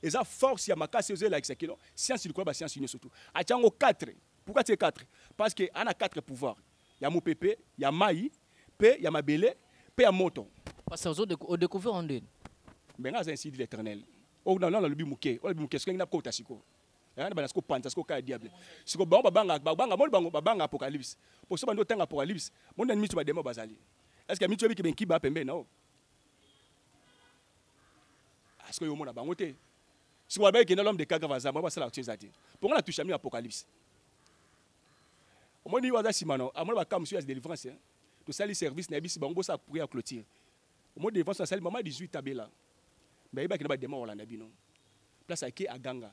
et ça force ya makasi ozo la exekelo science du quoi ba science surtout atango 4. Pourquoi c'est 4? Parce que on a 4 pouvoirs. Ya mopepe, ya mai, pe ya mabele, pe ya moto. Parce que au découvert en deux. Ben nga ainsi dit l'Éternel. Oh non le bimuke, o bimuke ce ngina ko tasiko. Ya na banasko panta sko ka diable. Siko ba banga mo banga apocalypse. Pour so bando tanga apocalypse, mon ennemi tu ba demo bazali. Est-ce que mitu bi ki ba pembe na o? Est-ce que yo mona bango te? Si vous avez l'homme de Kagavaza, moi, c'est la chose à dire. Pourquoi on a touché à l'Apocalypse? Au moins, il y a des simano, à moi, je suis à la délivrance. Tout ça, les services, il y a des services pour prier à clôture. Au moins, délivrance, c'est le moment 18 tabela. Mais il y a des démons en Nabino. Place à qui à Ganga,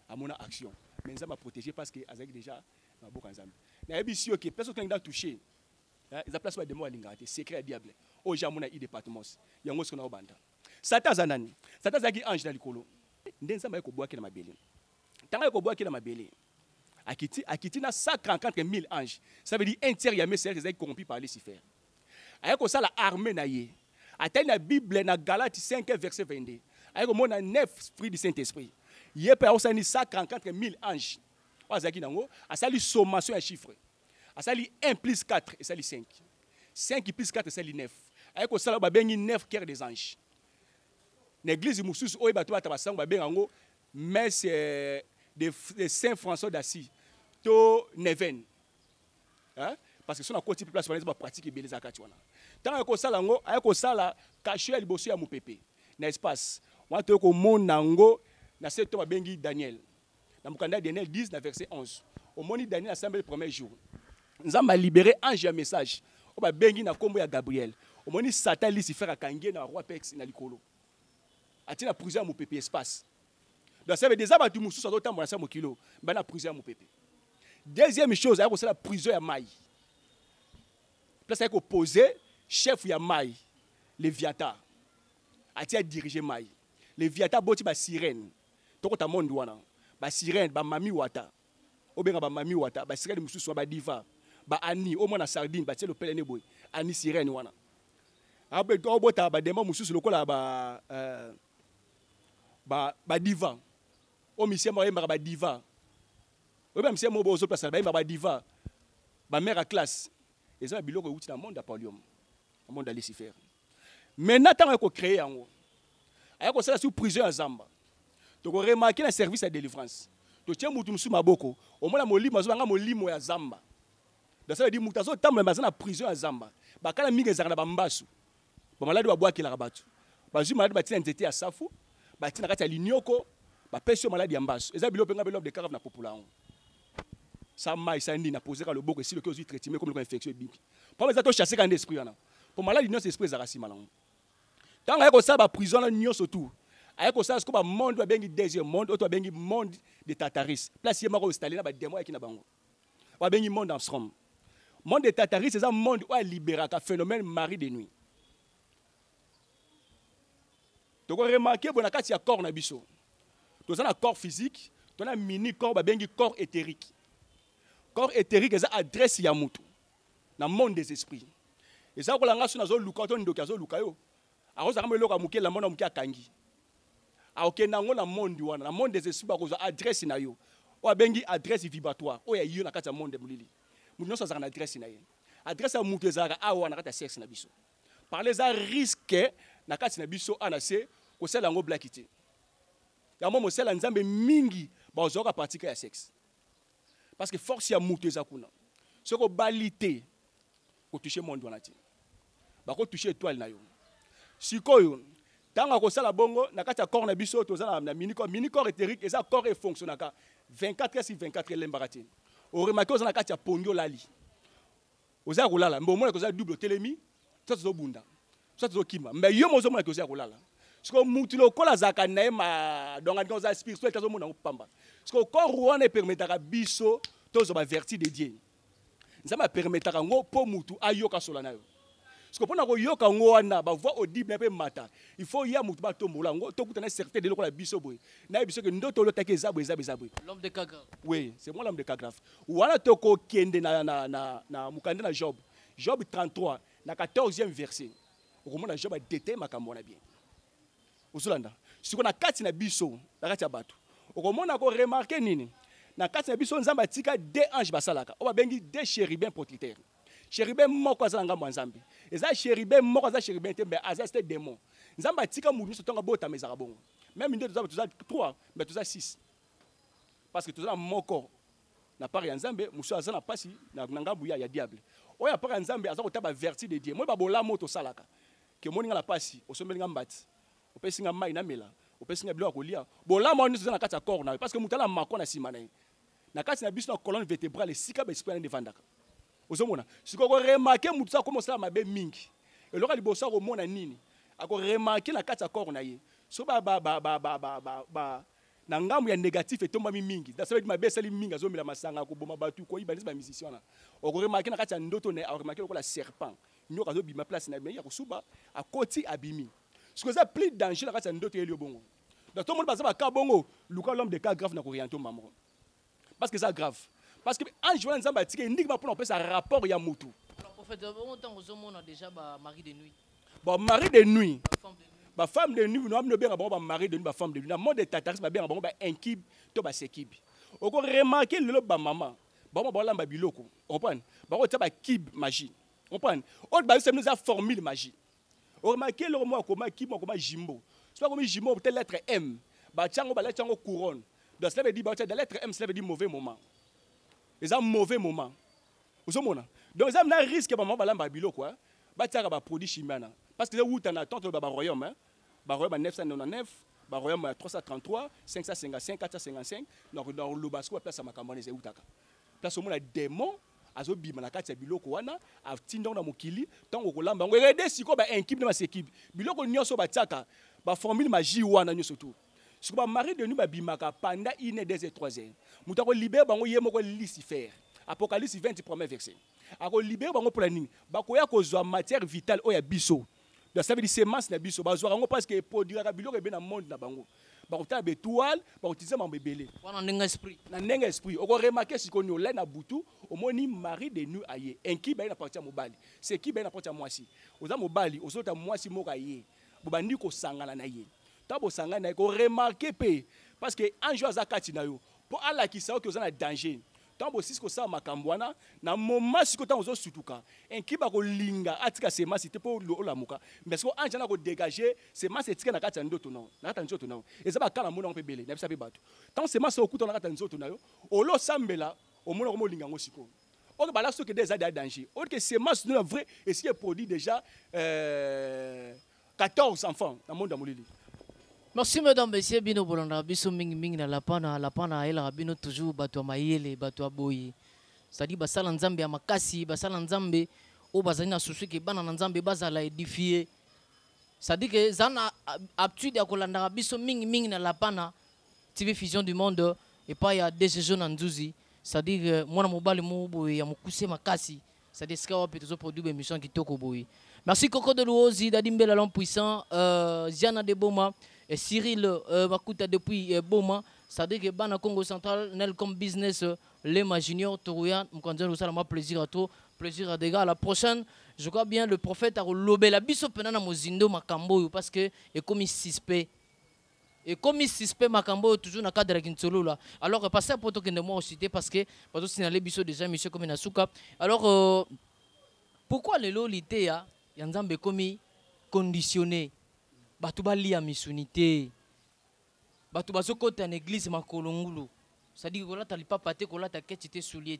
à mon action. Mais ça m'a protégé parce que avec déjà, dans beaucoup d'ensemble. Il y a des gens qui personne qui a touché. Ils ont placé des démons à l'ingrat, secret à diable. Au Japon, il y a des départements. Il y a un mot banda. Satan Zanani, Satan Zaki ange dans le colo. Ndenza ma ko boaki na mabele. Tanga ko boaki na mabele. Akiti na 144 000 anges. Ça veut dire un tiers ya mes sœurs qui corrompus par Lucifer. Ayako ça la armée na ye. Atay na Bible na Galates 5 verset 22. Ayako mona 9 fruits du Saint-Esprit. Yé pa osani 144 000 anges. Wazaki nango, asali sommation ya chiffre. Asali 1 plus 4 et sali 5. 5 plus 4 et sali 9. Ayako ça la ba bengi 9 cœurs des anges. L'église Moussous, mais c'est de Saint François d'Assise, to Neven. Parce que si on a côté place, on a pratique et les akatuana. Tant que ça, on a ça caché à l'ibossu à Moupépé. N'est-ce on a tout le monde nango, na cette tombe bengi Daniel. Dans le candidat Daniel 10, verset 11. Au moment où Daniel a semblé le premier jour. Nous avons libéré ange un message. On va bengi na combo ya Gabriel. Au moment où Satan Lucifer a kangé na roi Pex na likolo. Atina prison à mon pépé espace. Donc ça veut dire que tout ça doit être mon kilo. Ben la prison à mon pépé. Deuxième chose, c'est la prison à Maï. Place à poser chef ya Maï, Léviathan. Atia diriger Maï. Léviathan boti ba sirène. Toko ta monde wana. Ba sirène, ba mami wata. Obenga ba mami wata, ba sirène mususu ba diva. Ba ani, au moins na sardine, ba tie le pelene boy. Ani sirène wana. Abe to bota ba dema mususu lokola ba diva. O monsieur mo yemba ba diva. O ba monsieur mo bo zo place ba yemba ba diva. Ba mère à classe. Et ça biloko outi dans monde Apollyon. Dans monde Lucifer. Maintenant tant ko créer yango. Aya ko sala sous prison à Zamba. To ko remarquer na service à délivrance. To tie mutu musu maboko. O mona molimo zo nga molimo ya Zamba. Donc ça veut dire mutu zo tamla mazana prison à Zamba. Ba kala mingi ezaka ba mbasu. Ba maladi ba bwaki la batu. Ba zu maladi ba tina nzete ya safu. Ba tina kati ya linyoko. Ba pesio maladi ya mbasu. Eza bilo penga belo de carafe na popula. Ça maille ça ndi na poser le boko si le cause traitement comme l'infection biblique. Pour les autres chasser quand esprit là. Pour malade non c'est esprit zarasi malango. Tant que ça ba prison là nyo surtout. Aye ko ça ce ko ba monde ba bengi deuxième monde, auto bengi monde de Tataris. Place yema ko installer na ba démon qui na bango. Ba bengi monde Armstrong. Monde de Tataris c'est un monde où libéra ka phénomène mari de nuit. Donc on remarque bon akati ya corps na biso. To ça na corps physique, to na mini corps ba bengi corps éthérique. Corps éthérique c'est adresse ya mutu. Na monde des esprits. Et ça ko langa suna zo luka to ndoki zo luka yo. Aroza kama loka muke la mona muke akangi. A ok na ngona monde wana, na monde des esprits ba ko zo adresse na yo. O bengi adresse vibratoire. O ya yo na kati ya monde mulili. Mutu no sa na adresse na ye. Adresse ya mutu ezaka awa na kati ya sexe na biso. Parler ça risque na kati na biso anase ko sala ngo blackité. Ya mo sala nzambe mingi ba ozoka pratique ya sexe. Parce que force ya mutu ezakuna. Soko balité ko toucher monde wana ti. Ba ko toucher étoile na yo. Sikoyo tanga ko sala bongo na kati ya corps na biso tozala na mini corps éthérique et ça corps est fonctionnaka 24 sur 24 lembarati. O remarqué ozana kati ya pongo lali. Oza kolala mbomo ko za double télémi, ça zo bunda. Ça zo kima. Mais yo mozo mona ko za kolala. Siko mutu lo kola zaka na ma donc on za spirituel tazo mona pamba. Siko corps wana permetaka biso tozo ba verti de Dieu. Nzama permetaka ngo po mutu ayoka sola nayo. Siko pona ko yoka ngo wana ba voix audible pe mata. Il faut ya mutu ba tombola ngo to kutana certain de lokola biso boy. Na biso ke ndoto lo take zabwe. L'homme de Kagrave. Oui, c'est moi l'homme de Kagrave. Wana to ko kende na mukande na Job. Job 33 na 14e verset. Okomona Job a détaillé makambo na bien. Osulanda. Siko na kati na biso, na kati ya bato. Okomona ko remarquer nini? Na kati na biso nzamba tika deux anges basalaka. O ba bengi deux chérubins protecteurs. Chérubin moko azanga mwanzambe. Eza chérubin moko aza chérubin te mais aza c'était démon. Nzamba tika mutu so tonga bota mezaka bongo. Même nde toza 3 mais toza 6. Parce que toza moko na part ya nzambe muso aza na pasi na ngambu ya diable. Oya part ya nzambe aza kotaba verti de Dieu. Moi ba bola moto salaka. Ke moninga na pasi, osomeli ngambati. Opesi nga mai na mela. Opesi nga bilo akolia. Bola mo ni toza na kati ya corps na parce que mutala makona sima na ye. Na kati na biso na colonne vertébrale sika ba esprit na devandaka. Ozomona siko ko remarquer mutu sa komo sala mabe mingi eloka liboso ko mona nini ako remarquer na kati ya corps na ye so ba na ngambu ya négatif etomba mingi da sabe mabe sali mingi azomela masanga ko boma batu ko ibanisa ba musicien na oko remarquer na kati ya ndoto na ako remarquer ko la serpent nyoka zo bima place na meya ko suba akoti abimi siko za plus danger na kati ya ndoto elio bongo da to monde bazaba ka bongo luka l'homme de cas grave na ko rianto mamo parce que ça grave. Parce que ange wana nzamba tike ndigma pour on un rapport ya mutu. Alors prophète, bon temps on a déjà ba mari de nuit. Bon mari de nuit. Ba femme de nuit, nous avons bien ba mari de nuit, ba femme de nuit. Dans monde de Tataris ba bien ba inkib to ba sekib. Oko remarquer le ba maman. Ba lamba biloko. Comprendre? Ba ko ba kib magie. Comprendre? On ba c'est nous a formule magie. On remarquer le moi comment kib moi comment jimbo. C'est pas comme jimbo peut lettre M. Ba tiango ba lettre tiango couronne. Donc cela veut dire ba la lettre M cela veut dire mauvais moment. C'est un mauvais moment. Vous avez donc ça a un risque que maman balamba bilo quoi. Ba tiaka ba produit chimique parce que où t'en attends ba royaume hein. Ba royaume 999, ba royaume 333, 555, 455. Donc dans le basco place ma campagne c'est utaka. Place au monde démon azo bima na kati ya biloko wana atinda na mokili tango kolamba ngo rede siko ba équipe na séquipe. Biloko nyonso ba tiaka ba formule magie wana nyonso tout. Si vous mari de nous bimaka pendant 1 heure 2 heures 3 heures muta ko libérer bango yemo Lucifer Apocalypse 20 premier verset ako libérer bango pour la nini bakoya ko zwa matière vitale oya biso donc ça veut dire semence na biso bazwa bango parce que produire biloko be na monde na bango bakota be toile bakotisa mambe belé wana ndenga esprit na ndenga esprit oko remarquer si ko nyola na butu omoni mari de nous aye enki ba na partir mobali c'est qui ba na partir mwasi oza mobali ozota mwasi moko aye bobandi ko sangana na ye tabo sangana ko remarquer pe parce que anjo azakati na yo pour ala ki sao que oza na danger tambo siko sa makambwana na moment siko tango zo sutuka enkiba ko linga atika sema site po la muka mais ko anjo na ko dégager sema etika na kati ndoto na kati nzoto na eza ba kala mona ko pe belé na bisa pe bato tant sema so okuta na kati nzoto na yo olo sambela o mona ko molinga ngo siko o ba la so que des a danger o que sema c'est vrai et ce qui est produit déjà 14 enfants dans le monde amolili. Merci mesdames, messieurs, bino bolanda biso mingi na lapana ela bino toujours bato mayele bato boyi. C'est-à-dire basala nzambe ya makasi, basala nzambe o bazali na susu ke bana nzambe bazala édifier. C'est-à-dire que Zana habitude à Kolanda biso mingi mingi na lapana TV Fusion du Monde et pas il y a des jeunes en Ndouzi. C'est-à-dire que moi mobile mo boy ya mukuse makasi. C'est-à-dire que on peut toujours produire émission qui toko boy. Merci Coco de Luozi, Dadimbe l'homme puissant, Ziana de Boma et Cyril Makuta depuis Boma. C'est-à-dire que Bana Congo Central, Nel comme business, Lema Junior, Torouyan, Mkanzan Oussala, ma plaisir à toi, plaisir à des gars. La prochaine, je crois bien le prophète a relobé la biso penana mozindo makambo parce que est comme il suspect. Et comme il suspect makambo toujours dans le cadre de Kinsolo là. Alors passer à poto que de moi aussi parce que parce que signaler biso déjà monsieur comme Nasuka. Alors pourquoi les lolité ya yanzambe comme conditionné batu bali ya misunité. Batu bazokota en église makolongulu. C'est-à-dire que là t'as pas pâté que là t'as qu'être soulié.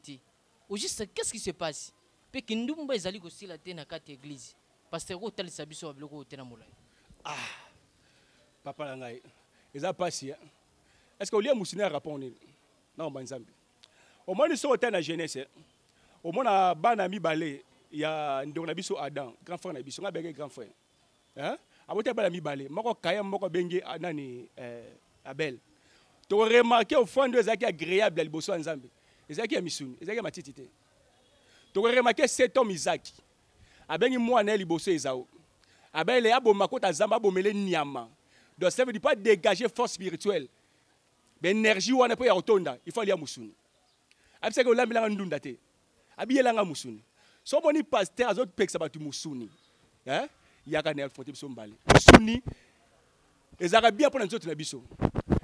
Au juste qu'est-ce qui se passe? Pe kindumba ezali ko sila te na kati église. Pasteur ko tali sabiso babiloko te na molai. Ah. Papa la ngai. Eza pasi. Est-ce que au lieu musina répondre? Non banzambi. Au moins ils sont au na jeunesse. Au moins na bana mi balé, il y a ndonga biso Adam, grand frère na biso, nga benge grand frère. Hein? Abote bana mi balé, moko kaya moko benge nani Abel. Tu as remarqué au fond de Zaki agréable à l'Iboso Nzambe. Zaki a misuni, Zaki a matitité. Tu as remarqué cet homme Isaac. Abengi moi na l'Iboso Ezao. Abel a bomako ta zamba bomele niama. Donc ça veut dire pas dégager force spirituelle. Mais énergie ou on a pas ya otonda, il faut aller à musuni. Abse ko lambila ndunda te. Abiye langa musuni. So moni pasteur azot peksa batu musuni. Hein? Yaka na fonte biso mbale. Musuni ezaka bien pour nzoto na biso.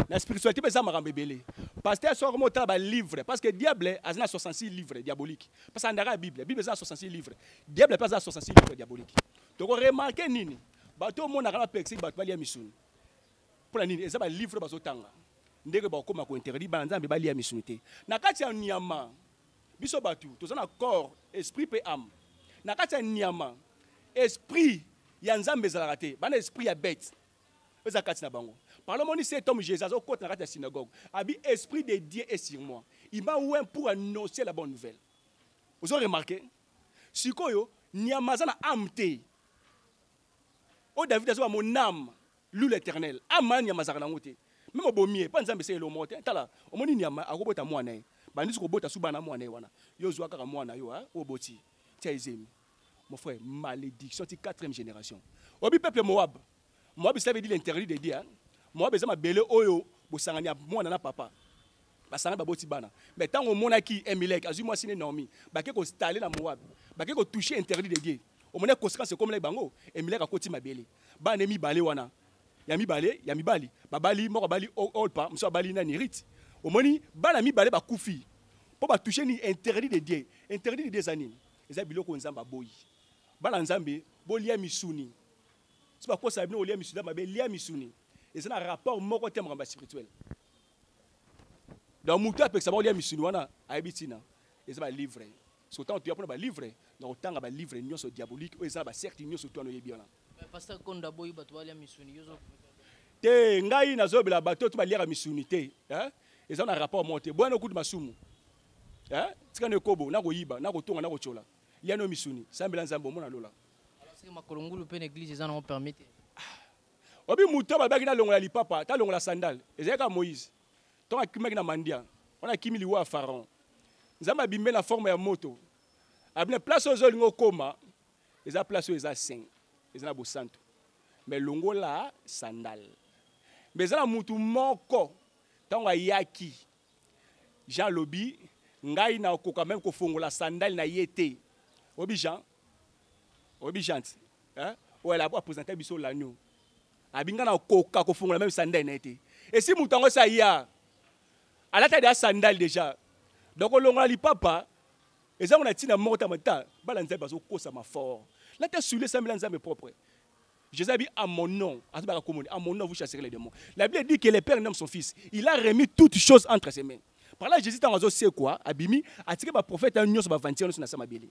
La spiritualité pesa makambe belé. Pasteur so remonta ba livre parce que diable azna 66 livres diaboliques. Parce que ndara Bible, Bible za 66 livres. Diable pesa 66 livres diaboliques. Donc remarquer nini? Bato mona kala peksa batu bali ya misuni. Pour la nini ezaba livre bazotanga. Ndenge ba koma ko interdit ba nzambe bali ya misuni te. Na kati ya nyama biso batu tozana corps, esprit pe âme. Na kati ya nyama esprit ya nzambe ezalaka te. Bana esprit ya bête. Eza kati na bango. Parlons de cet homme Jésus, au côté de la synagogue. Abi esprit de Dieu est sur moi. Il m'a ouvert pour annoncer la bonne nouvelle. Vous avez remarqué? Si koyo nyamazana amte. O David a mon âme, loue l'Éternel. Aman nyamazana ngote. Même au bomier, pas nzambe c'est le mot. Tala, o moni nyama akobota mwana. Bandis ko bota subana mwana wana. Yo zwa kaka mwana yo ha, o boti. Tia ezemi. Mon frère, malédiction, c'est 4e génération. Obi peuple Moab. Moab ça veut dire l'interdit de Dieu. Moab ça m'a belé oyo bosangani mwana na papa. Basanga baboti bana. Mais tant au monaki Emelek, azu moi sine Naomi, bake ko installer na Moab. Bake ko toucher interdit de Dieu. Au mona conséquence comme les bango, Emelek a koti mabele. Bana mi balé wana. Ya mi bali. Babali moko bali olpa, mso bali na nirit. Au moni bana mi balé ba kufi. Pour ba toucher ni interdit de Dieu. Interdit de Dieu zanini. Eza biloko nzamba boyi. Bana nzambe bolia misuni. C'est pas quoi ça vient au lia misuni, mais lia misuni. Et c'est un rapport moko thème ramba spirituel. Dans mon cas, ça va lia misuni wana aibitina. Et c'est un livre. Sautant tu apprends un livre, dans autant un livre nion so diabolique, et ça va certes nion so toi no yebiona. Pasteur Konda boy batwa lia misuni yozo. Te ngai na zo bela bato tu ba lia misuni te, hein? Et ça un rapport monté. Bono coup de masumu. Hein? Tika ne kobo na ko yiba, na ko tonga na ko chola. Lia no misuni, sambela nzambo mona lola. Makolongulu pe l'église ils en ont permis. Obi muto babaki na longola lipapa, ta longola sandal. Ezeka Moïse. Tonga kimaki na mandia. On a kimi liwa Pharaon. Nzamba bimbe na forme ya moto. Abne place aux olingo koma. Eza place aux eza saint. Eza na bo santo. Mais longola sandal. Mais eza na mutu moko. Tonga yaki. Jean Lobi ngai na koka même ko fongola sandal na yete. Obi Jean Obijante, hein? Ou elle a présenté biso l'agneau. Abinga na koka ko fongola même sandal na été. Et si mutango ça y a, à la tête de sandal déjà. Donc on longola li papa, et ça on a tina morta mata, balanze bazo kosa ma fort. Là tu sur les semblances mes propres. Jésus a dit à mon nom, à mon nom vous chasserez les démons. La Bible dit que le Père nomme son fils. Il a remis toutes choses entre ses mains. Par là Jésus dans c'est quoi? Abimi a tiré ba prophète un nyon sur ba 21 sur na samabeli.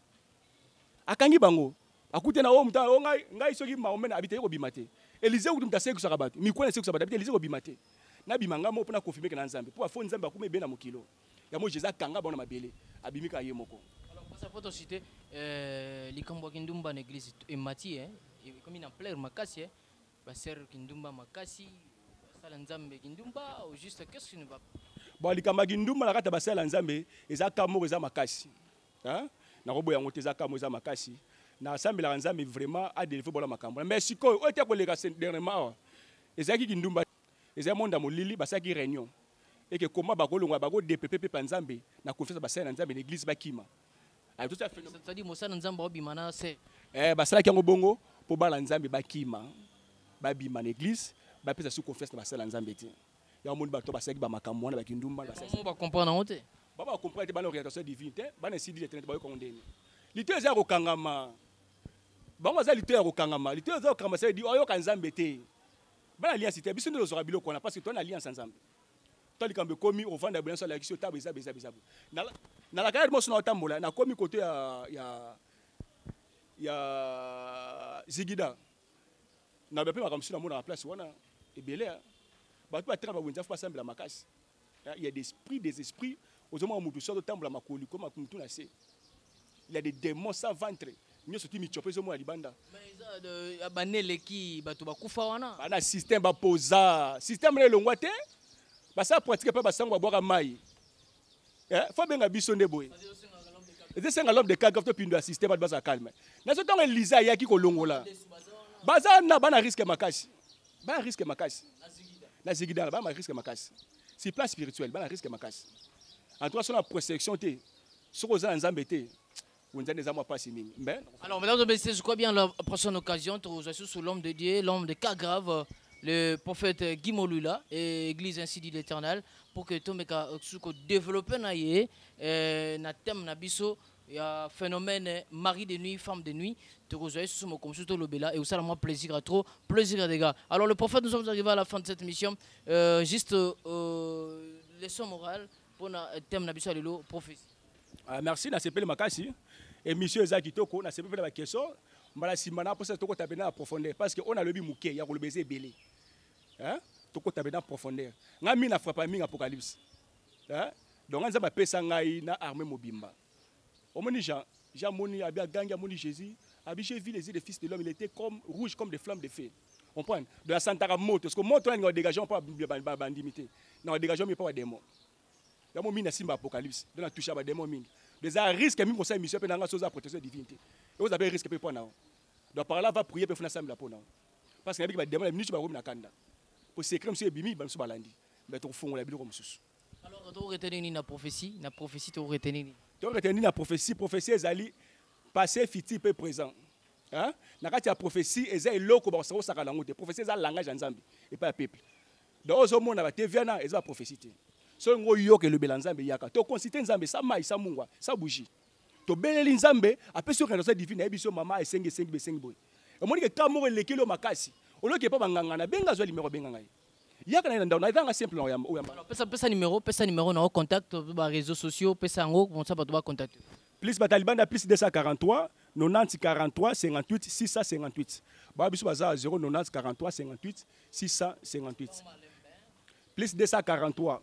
Akangi bango. Akute na omta ngai soki maomena habite ko bimate. Élisée ou mtase ko sarabat. Mi ko na se ko sarabat habite Élisée ko bimate. Na bimanga mo pona confirmer que na Nzambe. Pour afo Nzambe akuma be na mokilo. Ya mo Jésus kanga bona mabele. Abimi ka yemoko. Alors pour sa photo cité likambo kindumba na église et Matthieu comme il en pleure makasi Baser Kindumba Makasi, Salanzambe Kindumba, ou juste qu'est-ce qui ne va pas? Bon, les Kamagindumba, la rata Basel Nzambe, et Kamo Reza Makasi. Na robo yango te Kamo Reza Makasi. Na Nzambe la Nzambe vraiment a délivré pour la Makambo. Mais si quoi, on était collé dernièrement, et Zaki Kindumba, et Zaki Monda Molili, Basaki réunion. Et que comment Bagolo, Bago, DPP Panzambe, na confiance à Basel Nzambe, l'église Bakima. C'est-à-dire, Moussa Nzamba Obimana, c'est. Basala Kango Bongo, pour Balanzambe Bakima, Babima l'église, Bapesa sous confiance à Basel Nzambe. Il y a un monde qui va makambo na bakindumba na sasa. On va comprendre en honte. Baba comprendre que l'orientation divine, bana sidi l'éternel ba condamné. Lité za ko kangama. Bango za lité ko kangama, lité za ko kangama ça dit oyo kanzambe te. Bana alliance te biso ndo zora biloko na parce que toi na alliance ensemble. Toi likambe komi au vendre bien sur la question table za beza. Na la carrière mo sona tambola na komi côté ya Zigida. Na bepe makamsu na mo na place wana ebele. Il y a des esprits. Il y a des démons sans ventre. Il y a un système qui système c'est l'homme de calme système calme. Risque na Zigida là bas risque makasi si place spirituelle bas risque makasi en tout cas sur la protection té sur aux nzambe té on dit des amours pas si mini mais alors mesdames et messieurs je crois bien la prochaine occasion tu vous assure sur l'homme de Dieu l'homme de cas grave le prophète Guy Molula et église ainsi dit l'Éternel pour que tout meka suko développer na thème na biso il y a phénomène mari de nuit, femme de nuit. Tu rejoins sur mon computer le bela et aussi à moi plaisir à trop, plaisir à des gars. Alors le prophète, nous sommes arrivés à la fin de cette mission. Juste leçon morale pour le thème de la prophétie. Merci, na sepele makasi. Et monsieur Ezaki Toko, na sepele la question. Mbala simana pour ça toko tabena à profondeur parce que on a le bi mouké, ya ko le baiser belé. Hein? Toko tabena à profondeur. Ngami na frappe mi apocalypse. Hein? Donc on va pesa ngai na armée mobimba. Au moni Jean moni abia gangi moni Jésus, abi j'ai vu les yeux des fils de l'homme, il était comme rouge comme des flammes de feu. On prend de la santara moto parce que moto on a dégagé pas bandimité. Non, dégagé mais pas démon. Ya mo mina simba apocalypse, de la toucher ba démon mingi. Des risques même pour ça mission pe na chose à protection divinité. Et vous avez risque pe pour na. Donc par là va prier pe faire ça la pour na. Parce que ba démon minute ba ko na kanda. Pour secret monsieur bimi ba monsieur balandi. Mais to fongo la biloko mususu. Alors tu retenir na prophétie tu retenir. Tu retenir la prophétie ezali passé futur et présent. Hein? Na kati ya prophétie ezali loko ba so saka lango te. Prophétie ezali langage ya Nzambe et pas peuple. Donc ozo mona ba te viana ezali prophétie. So ngo yoke le belanzambe yaka. To considérer Nzambe sa mai sa mungwa, sa bougie. To beleli Nzambe apesi sur relation divine ebiso mama esengi boy. E moni ke kamoro lekelo makasi. Oloke pa banganga na benga zo limero benga ngai. Yaka na ndao na simple oyamba. Alors pesa numéro na contact ba réseaux sociaux pesa ngo comme ça ba to ba contacter. Plus batalibanda plus 243 90 43 58 658. Ba biso baza 090 43 58 658. Plus 243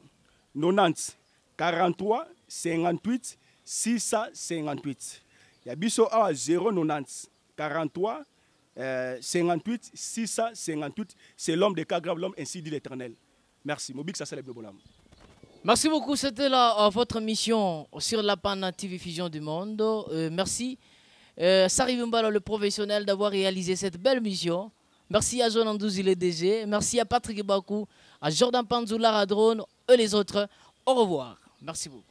90 43 58 658. Ya biso a 090 43 58 658, c'est l'homme de cas grave, l'homme ainsi dit l'Éternel. Merci. Merci beaucoup, c'était votre mission sur la Pana TV Vision du Monde. Merci Sarivumba, le professionnel, d'avoir réalisé cette belle mission. Merci à John Andouzi, le DG. Merci à Patrick Bakou, à Jordan Panzoula, à Drone et les autres. Au revoir. Merci beaucoup.